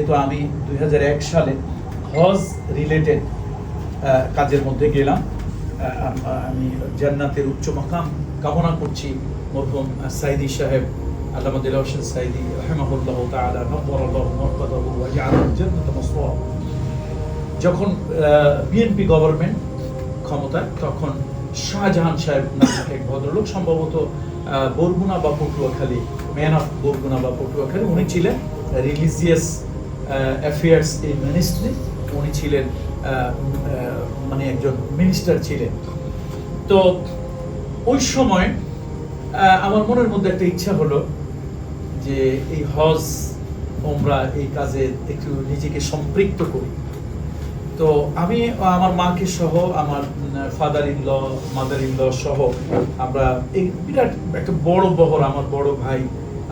যেহেতু আমি 2001 সালে হজ রিলেটেড কাজের মধ্যে গেলাম, আমি জান্নাতের উচ্চ মাকাম কামনা করছি মরহুম সাইদি সাহেব আল্লামা দেলাওয়ার হোসেন সাইদি রাহিমাহুল্লাহ তাআলা নব্বরাল্লাহু মারকাদাহু ওয়া জাআলাল জান্নাতা মাসওয়াহু। যখন বিএনপি গভর্নমেন্ট ক্ষমতায়, তখন শাহজাহান সাহেব নামে এক ভদ্রলোক, সম্ভবত বরগুনা বা পটুয়াখালী, ম্যান অফ বরগুনা বা পটুয়াখালী, উনি ছিলেন রিলিজিয়াস অ্যাফেয়ার্স এই মিনিস্ট্রি, উনি ছিলেন মানে একজন মিনিস্টার ছিলেন। তো ওই সময় আমার মনের মধ্যে একটা ইচ্ছা হলো যে এই হজ ওমরা এই কাজে একটু নিজেকে সম্পৃক্ত করি। তো আমি আমার মাকে সহ, আমার father in law, mother in law সহ আমরা এই বিরাট একটা বড় বহর, আমার বড় ভাই,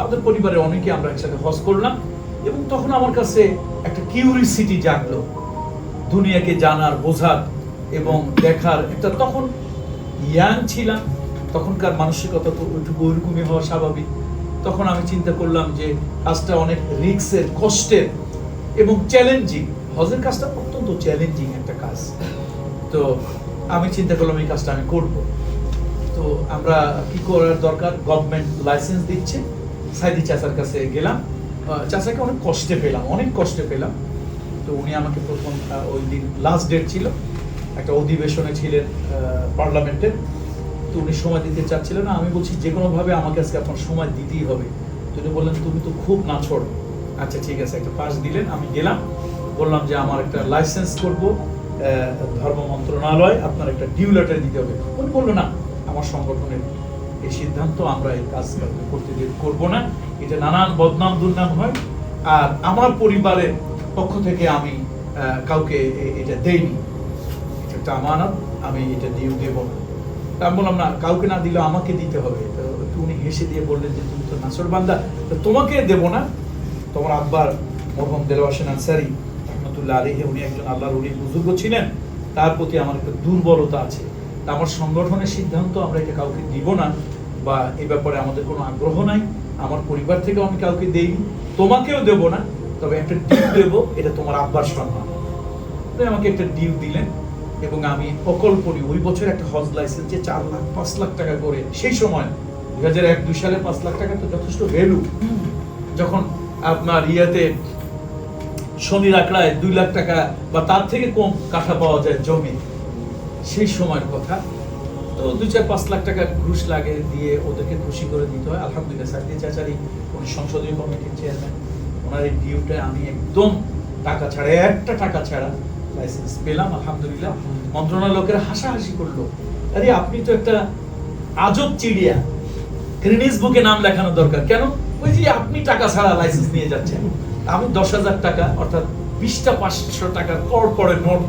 আমাদের পরিবারে অনেকে আমরা একসাথে হজ করলাম। এবং তখন আমার কাছে একটা কিউরিসিটি জাগলো, দুনিয়াকে জানার, বোঝার এবং দেখার একটা। তখন ইয়াং ছিলাম, তখনকার মানসিকতা তো ওইরকমই হওয়া স্বাভাবিক। তখন আমি চিন্তা করলাম যে কাজটা অনেক রিস্কের, কষ্টের এবং চ্যালেঞ্জিং। হজের কাজটা অত্যন্ত চ্যালেঞ্জিং একটা কাজ। তো আমি চিন্তা করলাম এই কাজটা আমি করব। তো আমরা কি করার দরকার, গভর্নমেন্ট লাইসেন্স দিচ্ছে, সাইদি চাচার কাছে গেলাম। চাচাকে অনেক কষ্টে পেলাম। তো উনি আমাকে প্রথম, ওই দিন লাস্ট ডেট ছিল, একটা অধিবেশনে ছিলেন পার্লামেন্টের। তো উনি সময় দিতে চাচ্ছিলেন না। আমি বলছি যে কোনোভাবে আমাকে আজকে আপনার সময় দিতেই হবে। তো উনি বললেন তুমি তো খুব নাছোড়। আচ্ছা ঠিক আছে, একটা পাস দিলেন। আমি গেলাম, বললাম যে আমার একটা লাইসেন্স করব, ধর্ম মন্ত্রণালয় আপনার একটা ডিউ লেটার দিতে হবে। উনি বললো না, আমার সংগঠনের এই সিদ্ধান্ত, আমরা এই কাজ করবো না, এটা নানান বদনাম দুর্নাম হয়, আর আমার পরিবারের পক্ষ থেকে আমি কাউকে এটা দেইনি, এটা একটা আমানত, আমি এটা ডিউ দেব না। তা আমি বললাম না, কাউকে না দিলেও আমাকে দিতে হবে। তো উনি হেসে দিয়ে বললেন যে তুমি তো নাছোড় বান্দা, তো তোমাকে দেব না, তোমার আব্বার মরহুম দেলোয়ার হোসেন আনসারী রহমতুল্লাহ আলাইহি, উনি একজন আল্লাহর ওলি বুজুর্গ ছিলেন, তার প্রতি আমার একটা দুর্বলতা আছে। তা আমার সংগঠনের সিদ্ধান্ত, আমরা এটা কাউকে দিব না, বা এই ব্যাপারে আমাদের কোনো আগ্রহ নাই। আমার পরিবার থেকেও আমি কাউকে দেইনি, তোমাকেও দেব না, তবে একটা ডিউ দেবো, এটা তোমার আব্বার সম্মান। আমাকে একটা ডিউ দিলেন এবং আমি অকল্পনি ওই বছর একটা হজ লাইসেন্সে 4 লাখ 5 লাখ টাকা করে, সেই সময় 2001-2 সালে 5 লাখ টাকা তো যথেষ্ট ভ্যালু। যখন আপনার ইয়াতে শনির আঁকড়ায় 2 লাখ টাকা বা তার থেকে কম কাঠা পাওয়া যায় জমি, সেই সময়ের কথা। তো 2-4-5 লাখ টাকা ঘুষ লাগে, দিয়ে ওদেরকে খুশি করে দিতে হয়। আলহামদুলিল্লাহ সাইদি চাচারি, উনি সংসদীয় কমিটির চেয়ারম্যান, ওনার এই ডিউটা আমি একদম টাকা ছাড়া, একটা টাকা ছাড়া লাইসেন্স পেলাম। আলহামদুলিল্লাহ মন্ত্রণালয় লোকেরা হাসাহাসি করলো, আরে আপনি তো একটা আজব চিড়িয়া, গ্রিনিস বুকে নাম লেখানো দরকার। কেন? ওই যে আপনি টাকা ছাড়া লাইসেন্স নিয়ে যাচ্ছেন। আমি 10,000 টাকা অর্থাৎ 20টা 500 টাকার পরে নোট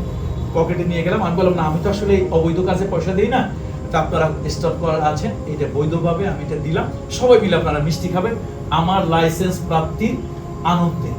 পকেটে নিয়ে গেলাম। আমি বললাম না, আমি তো আসলে অবৈধ কাজে পয়সা দিই না, তা আপনারা স্টপ করা আছেন, এটা বৈধভাবে আমি এটা দিলাম, সবাই মিলে আপনারা মিষ্টি খাবেন আমার লাইসেন্স প্রাপ্তির আনন্দে।